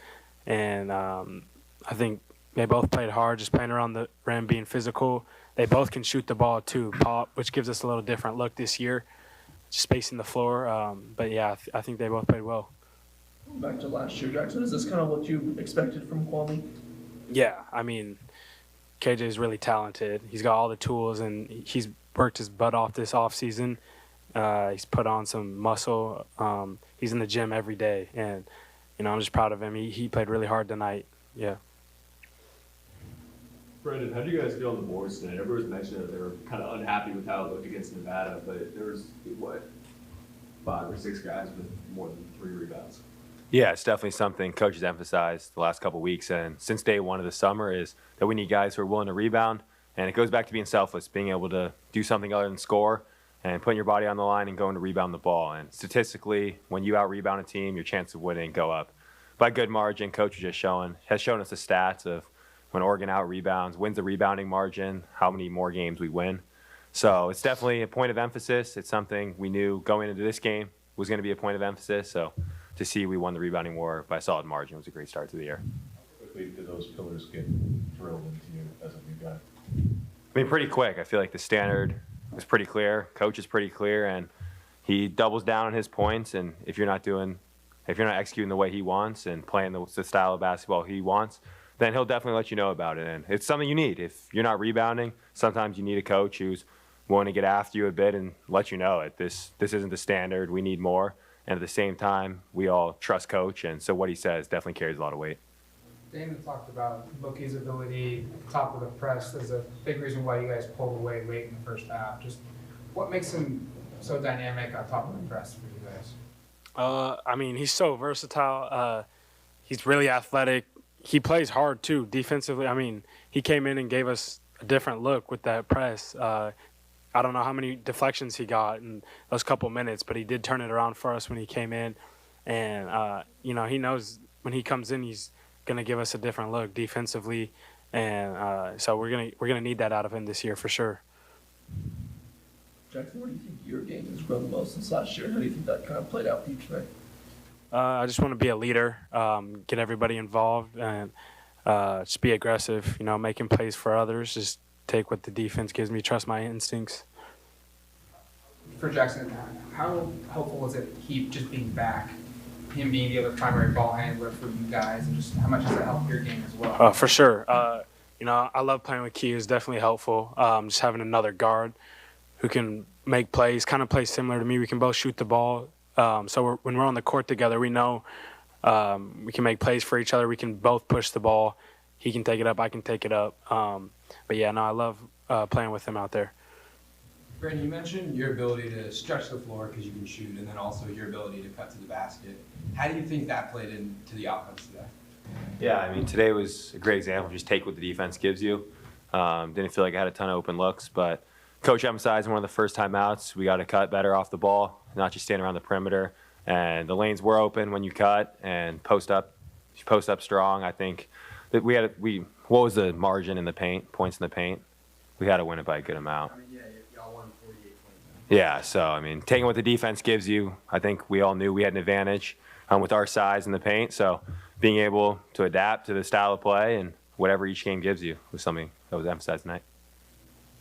And I think they both played hard, just playing around the rim, being physical. They both can shoot the ball too, pop, which gives us a little different look this year, just spacing the floor. But yeah, I think they both played well. Back to last year, Jackson, is this kind of what you expected from Kwame? Yeah, I mean, KJ is really talented. He's got all the tools, and he's worked his butt off this offseason. He's put on some muscle. He's in the gym every day, and, you know, I'm just proud of him. He played really hard tonight. Yeah. Brendan, how do you guys feel on the boards today? Everyone's mentioned that they were kind of unhappy with how it looked against Nevada, but there was, 5 or 6 guys with more than 3 rebounds? Yeah, it's definitely something Coach has emphasized the last couple of weeks, and since day one of the summer, is that we need guys who are willing to rebound, and it goes back to being selfless, being able to do something other than score, and putting your body on the line and going to rebound the ball. And statistically, when you out-rebound a team, your chance of winning go up by a good margin. Coach has shown us the stats of when Oregon out-rebounds, wins the rebounding margin, how many more games we win. So it's definitely a point of emphasis. It's something we knew going into this game was going to be a point of emphasis. So to see we won the rebounding war by a solid margin was a great start to the year. How quickly did those pillars get drilled into you as a new guy? I mean, pretty quick. I feel like the standard was pretty clear. Coach is pretty clear, and he doubles down on his points. And if you're not executing the way he wants and playing the style of basketball he wants, then he'll definitely let you know about it. And it's something you need. If you're not rebounding, sometimes you need a coach who's willing to get after you a bit and let you know it. This isn't the standard. We need more. And at the same time, we all trust Coach, and so what he says definitely carries a lot of weight. Dana talked about Bookie's ability at the top of the press. There's a big reason why you guys pulled away late in the first half. Just what makes him so dynamic on top of the press for you guys? I mean, he's so versatile. He's really athletic. He plays hard, too, defensively. I mean, he came in and gave us a different look with that press. I don't know how many deflections he got in those couple minutes, but he did turn it around for us when he came in. And, you know, he knows when he comes in, he's going to give us a different look defensively. And so we're gonna need that out of him this year for sure. Jackson, where do you think your game has grown the most since last year? How do you think that kind of played out for you today? I just want to be a leader, get everybody involved, and just be aggressive, you know, making plays for others, just take what the defense gives me, trust my instincts. For Jackson, how helpful was it he just being back, him being the other primary ball handler for you guys, and just how much does that help your game as well? For sure. You know, I love playing with Key. It's definitely helpful. Just having another guard who can make plays, kind of plays similar to me. We can both shoot the ball. So when we're on the court together, we know we can make plays for each other. We can both push the ball. He can take it up, I can take it up. But yeah, no, I love playing with him out there. Brandon, you mentioned your ability to stretch the floor because you can shoot, and then also your ability to cut to the basket. How do you think that played into the offense today? Yeah, I mean, today was a great example. Just take what the defense gives you. Didn't feel like I had a ton of open looks, but Coach emphasized one of the first timeouts, we got to cut better off the ball, not just stand around the perimeter. And the lanes were open when you cut and post up strong. I think that what was the margin in the paint, points in the paint? We had to win it by a good amount. I mean, yeah, y'all won 48-20. Yeah, so, I mean, taking what the defense gives you, I think we all knew we had an advantage with our size in the paint. So being able to adapt to the style of play and whatever each game gives you was something that was emphasized tonight.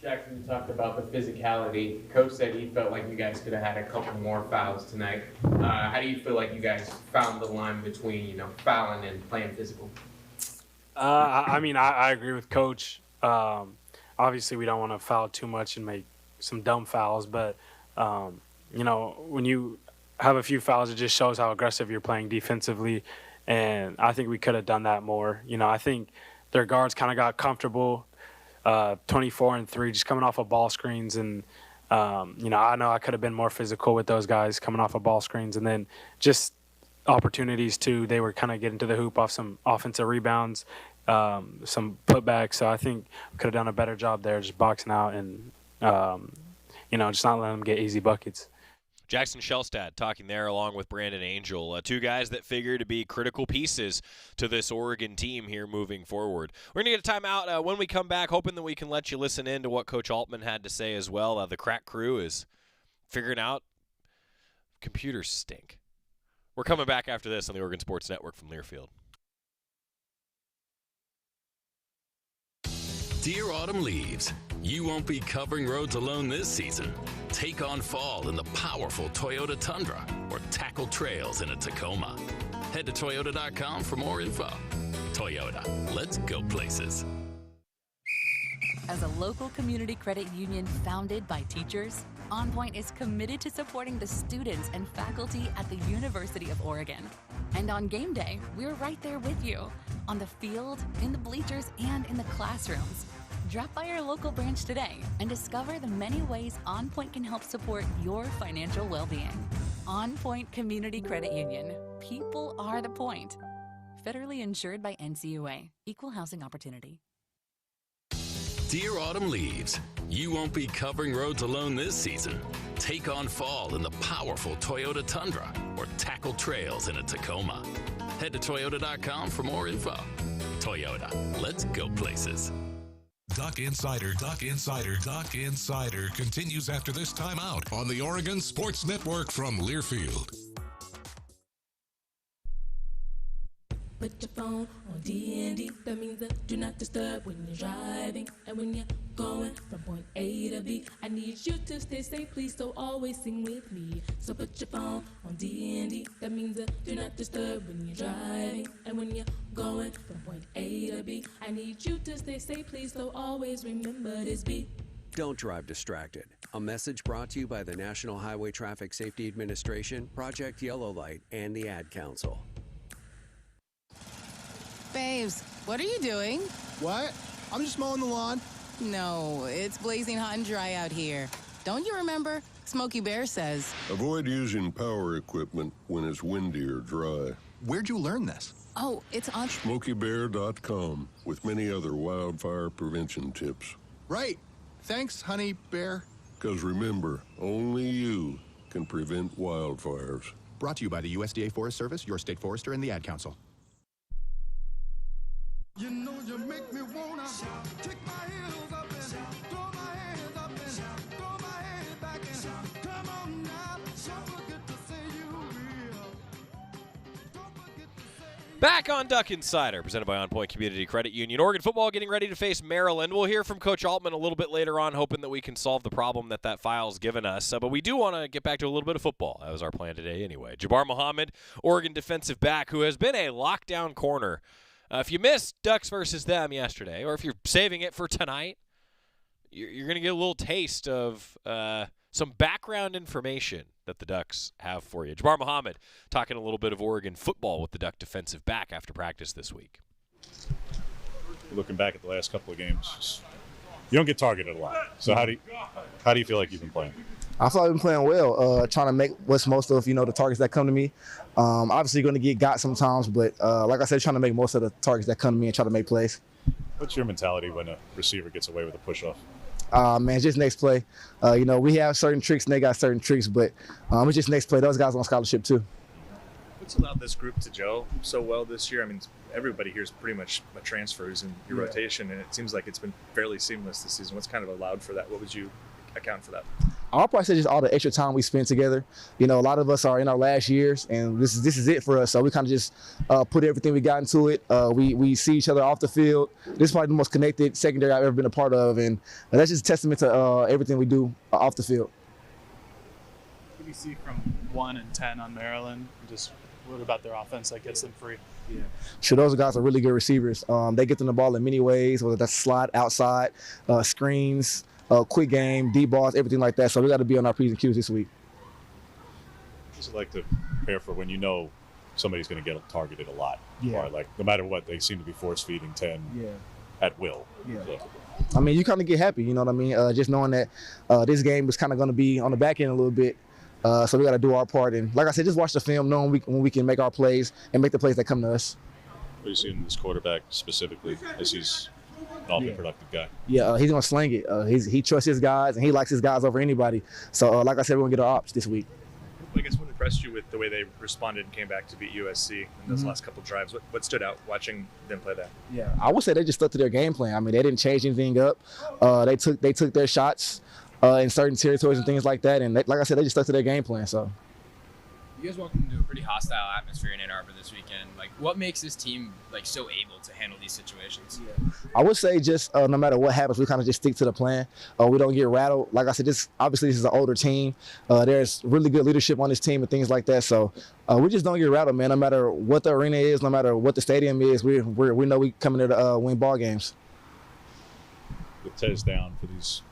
Jackson, you talked about the physicality. Coach said he felt like you guys could have had a couple more fouls tonight. How do you feel like you guys found the line between, you know, fouling and playing physical? I mean, I agree with Coach. Obviously, we don't want to foul too much and make some dumb fouls, but, you know, when you have a few fouls, it just shows how aggressive you're playing defensively, and I think we could have done that more. You know, I think their guards kind of got comfortable 24 and 3, just coming off of ball screens. And, I know I could have been more physical with those guys coming off of ball screens. And then just opportunities, too. They were kind of getting to the hoop off some offensive rebounds, some putbacks. So I think could have done a better job there just boxing out and, just not letting them get easy buckets. Jackson Shellstad talking there along with Brandon Angel, two guys that figure to be critical pieces to this Oregon team here moving forward. We're going to get a timeout when we come back, hoping that we can let you listen in to what Coach Altman had to say as well. The crack crew is figuring out computers stink. We're coming back after this on the Oregon Sports Network from Learfield. Dear autumn leaves, you won't be covering roads alone this season. Take on fall in the powerful Toyota Tundra or tackle trails in a Tacoma. Head to Toyota.com for more info. Toyota, let's go places. As a local community credit union founded by teachers, OnPoint is committed to supporting the students and faculty at the University of Oregon. And on game day, we're right there with you, on the field, in the bleachers, and in the classrooms. Drop by our local branch today and discover the many ways OnPoint can help support your financial well-being. OnPoint Community Credit Union. People are the point. Federally insured by NCUA. Equal housing opportunity. Dear autumn leaves, you won't be covering roads alone this season. Take on fall in the powerful Toyota Tundra or tackle trails in a Tacoma. Head to Toyota.com for more info. Toyota, let's go places. Duck Insider continues after this timeout on the Oregon Sports Network from Learfield. Put your phone on D&D, that means that do not disturb when you're driving. And when you're going from point A to B, I need you to stay safe, please, so always sing with me. So put your phone on D&D, that means that do not disturb when you're driving. And when you're going from point A to B, I need you to stay safe, please, so always remember this beat. Don't drive distracted. A message brought to you by the National Highway Traffic Safety Administration, Project Yellow Light, and the Ad Council. Babes, what are you doing? What? I'm just mowing the lawn. No, it's blazing hot and dry out here. Don't you remember? Smokey Bear says. Avoid using power equipment when it's windy or dry. Where'd you learn this? Oh, it's on SmokeyBear.com with many other wildfire prevention tips. Right. Thanks, Honey Bear. Because remember, only you can prevent wildfires. Brought to you by the USDA Forest Service, your state forester, and the Ad Council. You know you make me wanna kick my heels up and throw my hands up and throw my head back and come on now. Don't forget to say you real. Back on Duck Insider, presented by OnPoint Community Credit Union. Oregon football getting ready to face Maryland. We'll hear from Coach Altman a little bit later on, hoping that we can solve the problem that file's given us. But we do want to get back to a little bit of football. That was our plan today anyway. Jabar Muhammad, Oregon defensive back, who has been a lockdown corner. If you missed Ducks versus them yesterday, or if you're saving it for tonight, you're going to get a little taste of some background information that the Ducks have for you. Jabar Muhammad talking a little bit of Oregon football with the Duck defensive back after practice this week. Looking back at the last couple of games, you don't get targeted a lot. So how do you feel like you've been playing? I feel like I've been playing well, trying to make what's most of, the targets that come to me. Obviously going to get got sometimes, but like I said, trying to make most of the targets that come to me and try to make plays. What's your mentality when a receiver gets away with a push-off? Man, just next play. We have certain tricks and they got certain tricks, but it's just next play. Those guys on scholarship too. What's allowed this group to gel so well this year? I mean, everybody here is pretty much transfers in your rotation, and it seems like it's been fairly seamless this season. What's kind of allowed for that? What would you account for that? I'll probably say just all the extra time we spend together. A lot of us are in our last years, and this is it for us. So we kind of just put everything we got into it. We see each other off the field. This is probably the most connected secondary I've ever been a part of, and that's just a testament to everything we do off the field. What do you see from 1 and 10 on Maryland? Just what about their offense that gets them free? Yeah. Sure, those guys are really good receivers. They get them the ball in many ways, whether that's slot, outside, screens, quick game, deep balls, everything like that. So we got to be on our P's and Q's this week. What's it like to prepare for when you know somebody's going to get targeted a lot? Yeah. Or no matter what, they seem to be force feeding 10. Yeah. at will. Yeah. So, I mean, you kind of get happy, you know what I mean? Just knowing that this game is kind of going to be on the back end a little bit. So we got to do our part. And like I said, just watch the film, knowing when we can make our plays and make the plays that come to us. what do you see in this quarterback specifically, as he's an awfully productive guy? Yeah, he's going to sling it. He trusts his guys, and he likes his guys over anybody. So like I said, we're going to get our ops this week. I guess what impressed you with the way they responded and came back to beat USC in those last couple drives? What stood out watching them play that? Yeah, I would say they just stuck to their game plan. I mean, they didn't change anything up. They took their shots in certain territories and things like that. And like I said, they just stuck to their game plan. So. You guys walked into a pretty hostile atmosphere in Ann Arbor this weekend. Like, what makes this team so able to handle these situations? I would say just no matter what happens, we kind of just stick to the plan. We don't get rattled. Like I said, obviously this is an older team. There's really good leadership on this team and things like that. So we just don't get rattled, man. No matter what the arena is, no matter what the stadium is, we know we coming there to win ball games. With Tez down for these,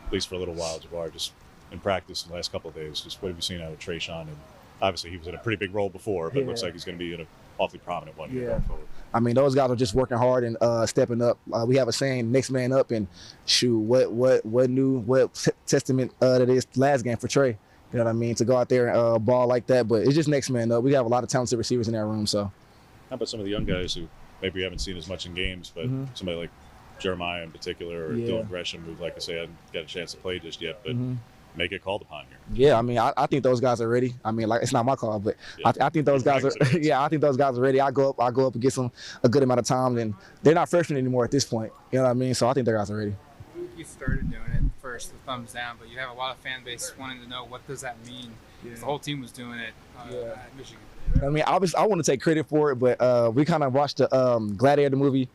at least for a little while, Jabar, just in practice in the last couple of days, just what have you seen out of Trayshawn? And obviously he was in a pretty big role before, but it looks like he's going to be in an awfully prominent one here going forward. I mean, those guys are just working hard and stepping up. We have a saying, next man up, and shoot, what testament that is last game for Trey. You know what I mean? To go out there and ball like that, but it's just next man up. We have a lot of talented receivers in that room. So, how about some of the young guys who maybe we haven't seen as much in games, but somebody like Jeremiah in particular, or Dylan Gresham, who, like I say, hasn't got a chance to play just yet, but may get called upon here. Yeah, I mean, I think those guys are ready. I mean, like, it's not my call, but I think those guys are. Yeah, I think those guys are ready. I go up and get them a good amount of time, and they're not freshmen anymore at this point. You know what I mean? So I think their guys are ready. You started doing it first, the thumbs down, but you have a lot of fan base wanting to know what does that mean. The whole team was doing it at Michigan. I mean, I want to take credit for it, but we kind of watched the Gladiator movie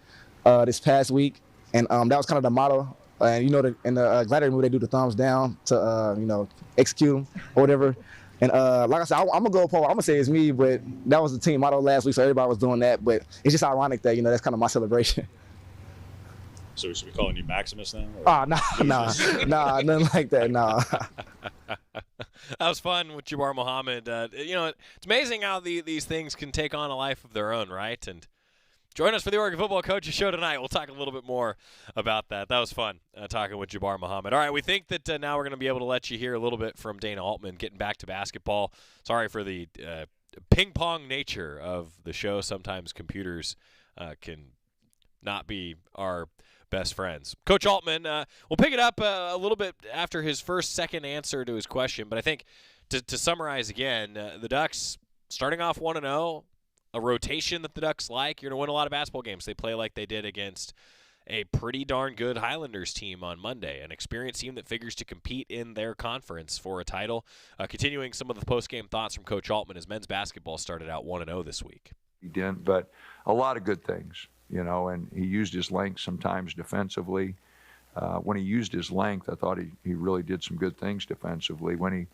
this past week, and that was kind of the motto. And you know, in the Gladiator movie, they do the thumbs down to execute them or whatever. And like I said, I'm gonna go Paul. I'm gonna say it's me, but that was the team motto last week, so everybody was doing that. But it's just ironic that that's kind of my celebration. So we should be calling you Maximus now? Nah, nothing like that. Nah. That was fun with Jabar Muhammad. It's amazing how these things can take on a life of their own, right? And join us for the Oregon Football Coaches Show tonight. We'll talk a little bit more about that. That was fun talking with Jabar Muhammad. All right, we think that now we're going to be able to let you hear a little bit from Dana Altman getting back to basketball. Sorry for the ping-pong nature of the show. Sometimes computers can not be our best friends. Coach Altman, we'll pick it up a little bit after his second answer to his question, but I think to summarize again, the Ducks starting off 1-0, a rotation that the Ducks like. You're going to win a lot of basketball games. They play like they did against a pretty darn good Highlanders team on Monday, an experienced team that figures to compete in their conference for a title. Continuing some of the post-game thoughts from Coach Altman as men's basketball started out 1-0 this week. He didn't, but a lot of good things, and he used his length sometimes defensively. When he used his length, I thought he really did some good things defensively. When he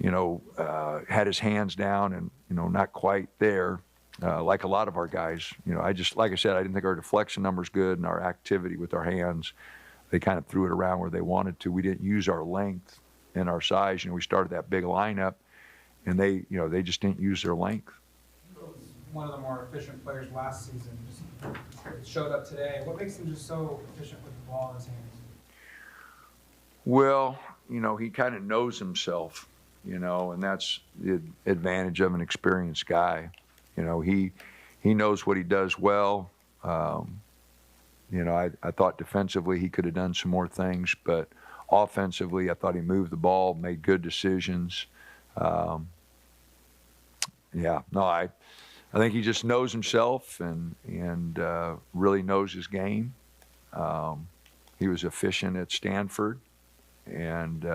had his hands down and, not quite there, like a lot of our guys. Like I said, I didn't think our deflection number's good and our activity with our hands, they kind of threw it around where they wanted to. We didn't use our length and our size. We started that big lineup, and they just didn't use their length. One of the more efficient players last season just showed up today. What makes him just so efficient with the ball in his hands? Well, he kind of knows himself. And that's the advantage of an experienced guy. He knows what he does well. I thought defensively he could have done some more things, but offensively I thought he moved the ball, made good decisions. I think he just knows himself and really knows his game. He was efficient at Stanford and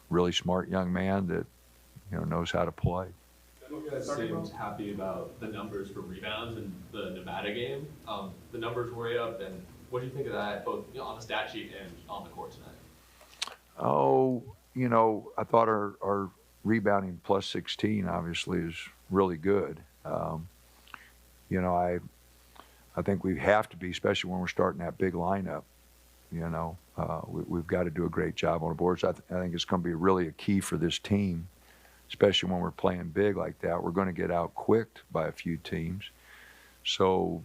really smart young man that knows how to play. You guys seemed happy about the numbers for rebounds in the Nevada game. The numbers were way up, and what do you think of that, both on the stat sheet and on the court tonight? I thought our rebounding plus 16 obviously is really good. I think we have to be, especially when we're starting that big lineup. We've got to do a great job on the boards. I think it's going to be really a key for this team, especially when we're playing big like that. We're going to get out quicked by a few teams. So,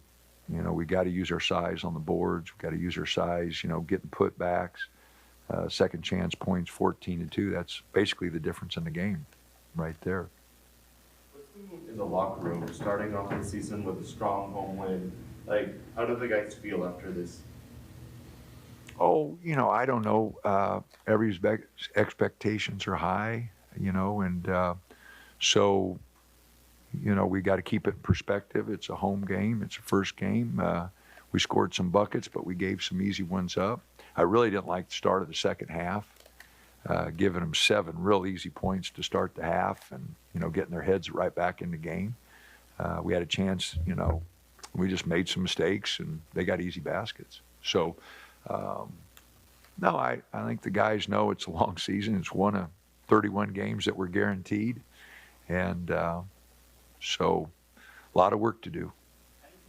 You know, we got to use our size on the boards. We got to use our size, you know, getting putbacks, second chance points, 14-2. That's basically the difference in the game right there. In the locker room, starting off the season with a strong home win, like, how do the guys feel after this? Oh, you know, I don't know. Everybody's expectations are high, you know, and so, you know, we got to keep it in perspective. It's a home game. It's a first game. We scored some buckets, but we gave some easy ones up. I really didn't like the start of the second half, giving them 7 real easy points to start the half and, you know, getting their heads right back in the game. We had a chance, you know, we just made some mistakes and they got easy baskets. So, no, I think the guys know it's a long season. It's one of 31 games that we're guaranteed. And so a lot of work to do.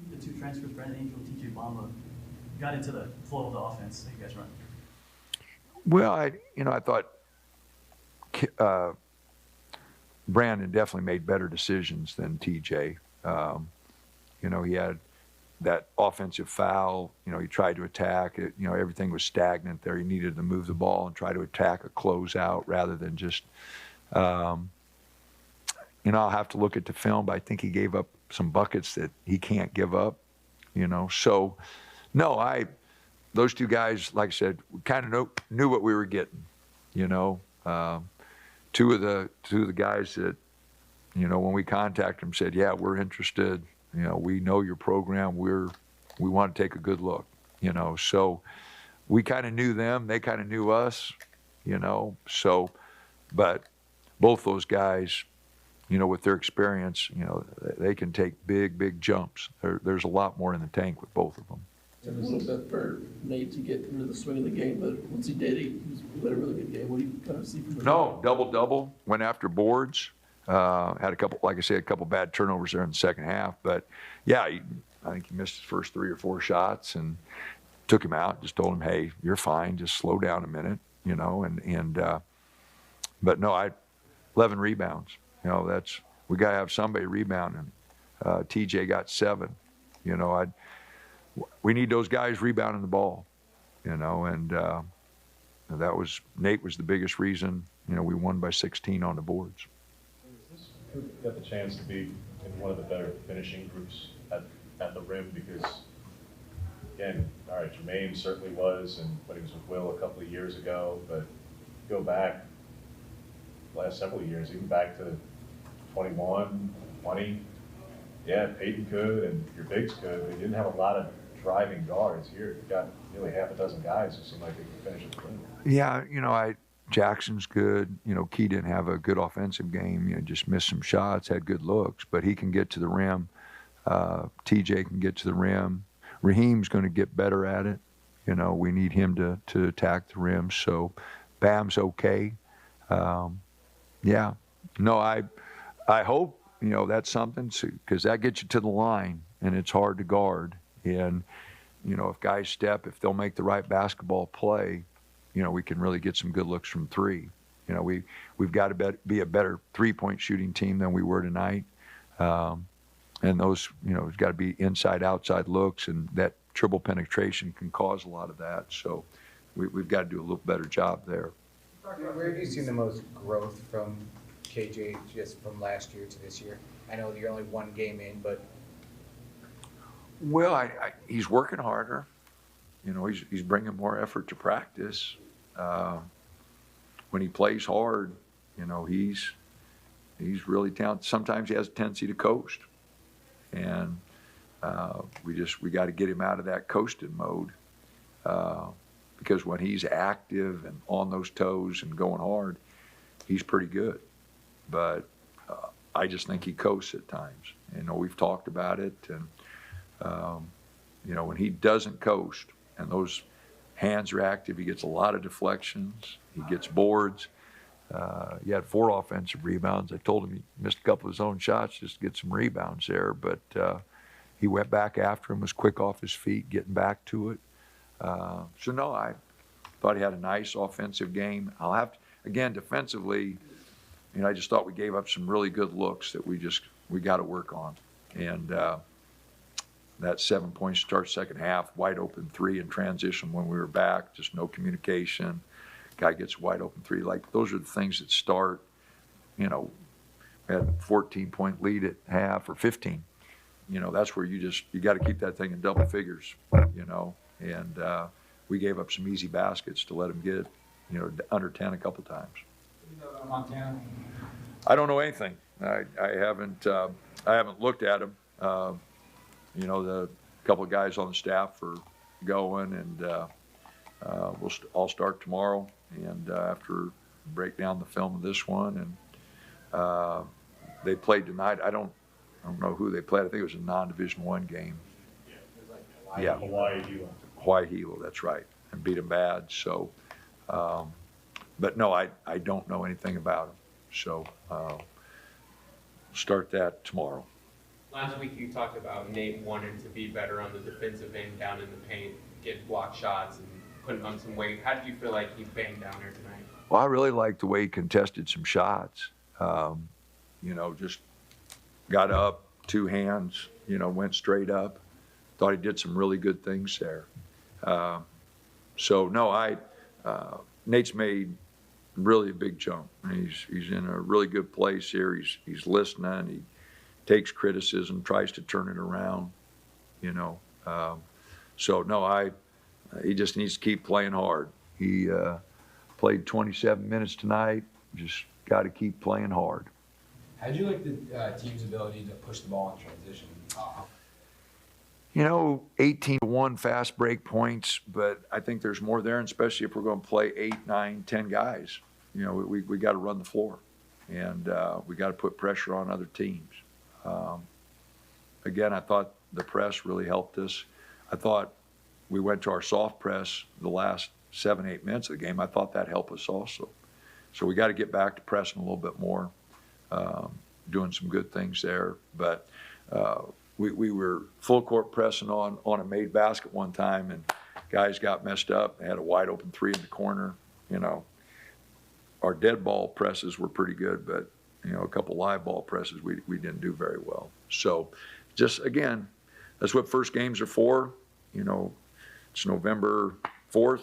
The 2 transfers, Brandon Angel and TJ Bamba, got into the flow of the offense that you guys run. Well, I thought Brandon definitely made better decisions than TJ. You know, he had that offensive foul. You know, he tried to attack it. You know, everything was stagnant there. He needed to move the ball and try to attack a closeout rather than just, you know, I'll have to look at the film, but I think he gave up some buckets that he can't give up, you know. So, no, those 2 guys, like I said, kind of knew what we were getting, you know. 2 of the guys that, you know, when we contacted them said, yeah, we're interested. You know, we know your program. We want to take a good look, you know. So we kind of knew them. They kind of knew us, you know. So, but both those guys, you know, with their experience, you know, they can take big jumps. There's a lot more in the tank with both of them. It was a little bit for Nate to get into the swing of the game, but once he did, he had a really good game. What do you kind of see from him? No, double, went after boards. Had a couple, like I said, a couple bad turnovers there in the second half. But, yeah, I think he missed his first 3 or 4 shots and took him out, just told him, hey, you're fine, just slow down a minute, you know. But, no, 11 rebounds. You know, we got to have somebody rebounding. TJ got 7. You know, we need those guys rebounding the ball, you know, and Nate was the biggest reason, you know, we won by 16 on the boards. You got the chance to be in one of the better finishing groups at the rim because, again, all right, Jermaine certainly was, and when he was with Will a couple of years ago, but go back the last several years, even back to 21, 20, yeah, Peyton could and your bigs could, but you didn't have a lot of driving guards. Here, you've got nearly half a dozen guys who seem like they can finish at the rim. Yeah, you know, Jackson's good. You know, Key didn't have a good offensive game. You know, just missed some shots, had good looks, but he can get to the rim. TJ can get to the rim. Raheem's going to get better at it. You know, we need him to attack the rim. So, Bam's okay. Yeah. No, I hope, you know, that's something, because that gets you to the line, and it's hard to guard. And, you know, if guys step, if they'll make the right basketball play, you know, we can really get some good looks from 3. You know, we've got to be a better 3-point shooting team than we were tonight. And those, you know, it's got to be inside, outside looks, and that triple penetration can cause a lot of that. So we've got to do a little better job there. Where have you seen the most growth from KJ just from last year to this year? I know you're only 1 game in, but. Well, he's working harder. You know, he's bringing more effort to practice. When he plays hard, you know, he's really talented. Sometimes he has a tendency to coast, and we got to get him out of that coasting mode, because when he's active and on those toes and going hard, he's pretty good. But I just think he coasts at times. You know, we've talked about it, and you know, when he doesn't coast and those hands are active, he gets a lot of deflections, he gets boards. He had 4 offensive rebounds. I told him he missed a couple of his own shots just to get some rebounds there, but he went back after him, was quick off his feet, getting back to it. So no, I thought he had a nice offensive game. I'll have to, again, defensively, you know, I just thought we gave up some really good looks that we got to work on. And that 7-point start second half, wide open three in transition when we were back, just no communication. Guy gets wide open three. Like, those are the things that start, we had a 14-point lead at half or 15. That's where you got to keep that thing in double figures, and we gave up some easy baskets to let them get, under 10 a couple times. Montana. I don't know anything. I haven't looked at them. The couple of guys on the staff are going, and we'll all start tomorrow. And after break down the film of this one, and they played tonight. I don't know who they played. I think it was a non-Division I game. Yeah, Hawaii Hilo. That's right, and beat them bad. So, but no, I don't know anything about them. So, start that tomorrow. Last week you talked about Nate wanting to be better on the defensive end, down in the paint, get block shots, and putting on some weight. How did you feel like he banged down there tonight? Well, I really liked the way he contested some shots. Just got up, two hands, went straight up. Thought he did some really good things there. Nate's made really a big jump. He's in a really good place here. He's listening. He takes criticism, tries to turn it around. He just needs to keep playing hard. He played 27 minutes tonight. Just got to keep playing hard. How did you like the team's ability to push the ball in transition? 18-1 fast break points, but I think there's more there, and especially if we're going to play 8, 9, 10 guys. We got to run the floor, and we got to put pressure on other teams. Again, I thought the press really helped us. I thought we went to our soft press the last 7, 8 minutes of the game. I thought that helped us also. So we got to get back to pressing a little bit more, doing some good things there. But we were full court pressing on a made basket one time, and guys got messed up. They had a wide open three in the corner. Our dead ball presses were pretty good, but a couple live ball presses we didn't do very well. So just, again, that's what first games are for. It's November 4th.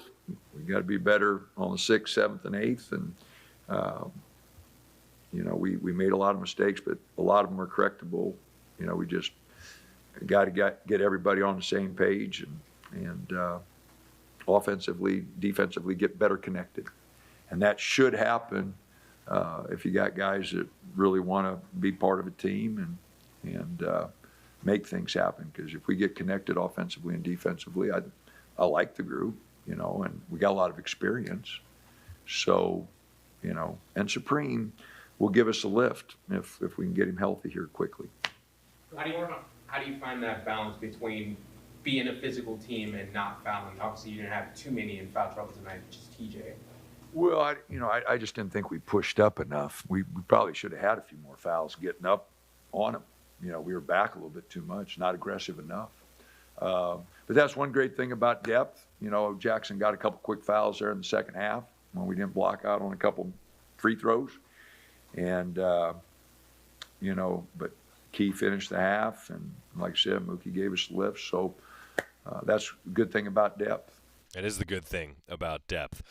We got to be better on the 6th, 7th, and 8th. And, we made a lot of mistakes, but a lot of them are correctable. We just got to get everybody on the same page and offensively, defensively get better connected. And that should happen if you got guys that really want to be part of a team and make things happen. Because if we get connected offensively and defensively, I like the group, and we got a lot of experience. So, and Supreme will give us a lift if we can get him healthy here quickly. How do you find that balance between being a physical team and not fouling? Obviously, you didn't have too many in foul trouble tonight, just TJ. Well, I just didn't think we pushed up enough. We probably should have had a few more fouls getting up on them. We were back a little bit too much, not aggressive enough. But that's one great thing about depth. Jackson got a couple quick fouls there in the second half when we didn't block out on a couple free throws. And, but Key finished the half, and like I said, Mookie gave us a lift. So that's a good thing about depth. It is the good thing about depth.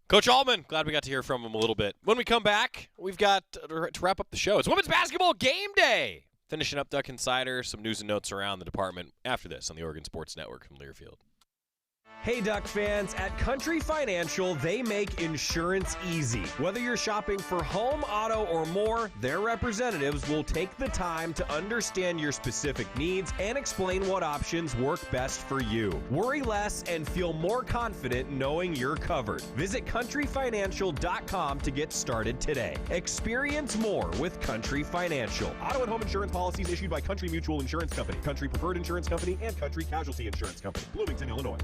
Coach Altman, glad we got to hear from him a little bit. When we come back, we've got to wrap up the show. It's women's basketball game day. Finishing up Duck Insider, some news and notes around the department after this on the Oregon Sports Network from Learfield. Hey Duck fans, at Country Financial, they make insurance easy. Whether you're shopping for home, auto, or more, their representatives will take the time to understand your specific needs and explain what options work best for you. Worry less and feel more confident knowing you're covered. Visit countryfinancial.com to get started today. Experience more with Country Financial. Auto and home insurance policies issued by Country Mutual Insurance Company, Country Preferred Insurance Company, and Country Casualty Insurance Company, Bloomington, Illinois.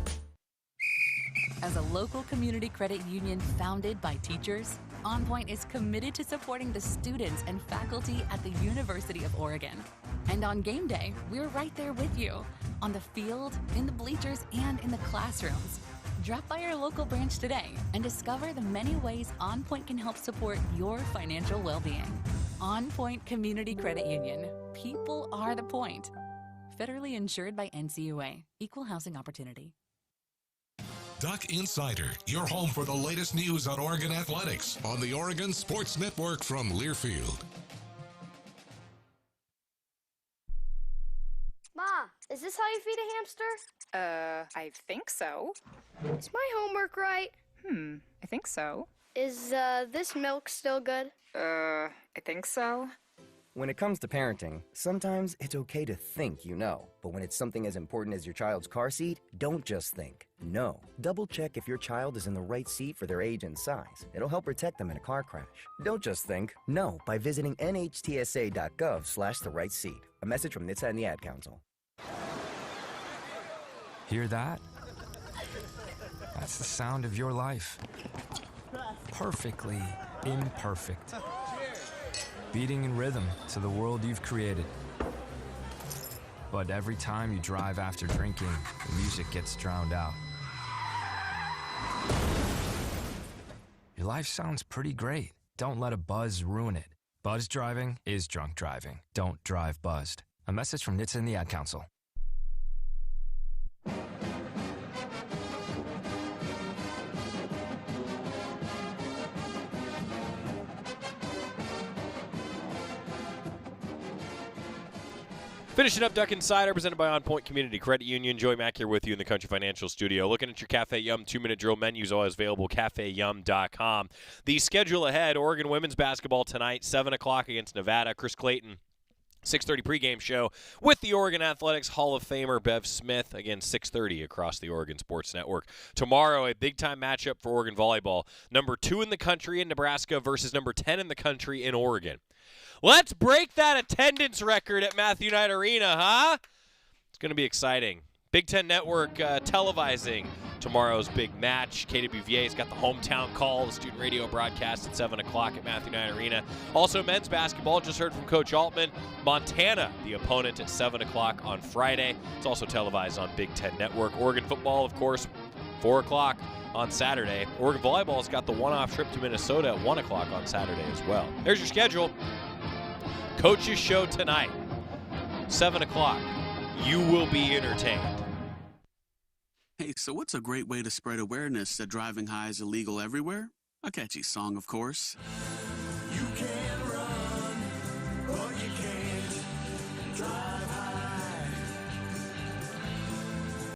As a local community credit union founded by teachers, OnPoint is committed to supporting the students and faculty at the University of Oregon. And on game day, we're right there with you, on the field, in the bleachers, and in the classrooms. Drop by our local branch today and discover the many ways OnPoint can help support your financial well-being. OnPoint Community Credit Union. People are the point. Federally insured by NCUA. Equal housing opportunity. Duck Insider, your home for the latest news on Oregon athletics on the Oregon Sports Network from Learfield. Ma, is this how you feed a hamster? I think so. Is my homework right? I think so. Is, this milk still good? I think so. When it comes to parenting, sometimes it's okay to think you know. But when it's something as important as your child's car seat, don't just think. Know. Double check if your child is in the right seat for their age and size. It'll help protect them in a car crash. Don't just think. Know by visiting nhtsa.gov/the right seat. A message from NHTSA and the Ad Council. Hear that? That's the sound of your life. Perfectly imperfect. Beating in rhythm to the world you've created. But every time you drive after drinking, the music gets drowned out. Your life sounds pretty great. Don't let a buzz ruin it. Buzz driving is drunk driving. Don't drive buzzed. A message from NHTSA and the Ad Council. Finishing up Duck Insider, presented by OnPoint Community Credit Union. Joey Mack here with you in the Country Financial Studio. Looking at your Cafe Yum 2-minute drill menus, always available, cafeyum.com. The schedule ahead, Oregon women's basketball tonight, 7 o'clock against Nevada. Chris Clayton, 6:30 pregame show with the Oregon Athletics Hall of Famer Bev Smith. Again, 6:30 across the Oregon Sports Network. Tomorrow, a big-time matchup for Oregon volleyball. Number 2 in the country in Nebraska versus number 10 in the country in Oregon. Let's break that attendance record at Matthew Knight Arena, huh? It's going to be exciting. Big Ten Network televising tomorrow's big match. KWVA's got the hometown call, the student radio broadcast at 7 o'clock at Matthew Knight Arena. Also, men's basketball, just heard from Coach Altman. Montana, the opponent, at 7 o'clock on Friday. It's also televised on Big Ten Network. Oregon football, of course, 4 o'clock on Saturday. Oregon volleyball's got the one-off trip to Minnesota at 1 o'clock on Saturday as well. There's your schedule. Coach's show tonight, 7 o'clock. You will be entertained. Hey, so what's a great way to spread awareness that driving high is illegal everywhere? A catchy song, of course.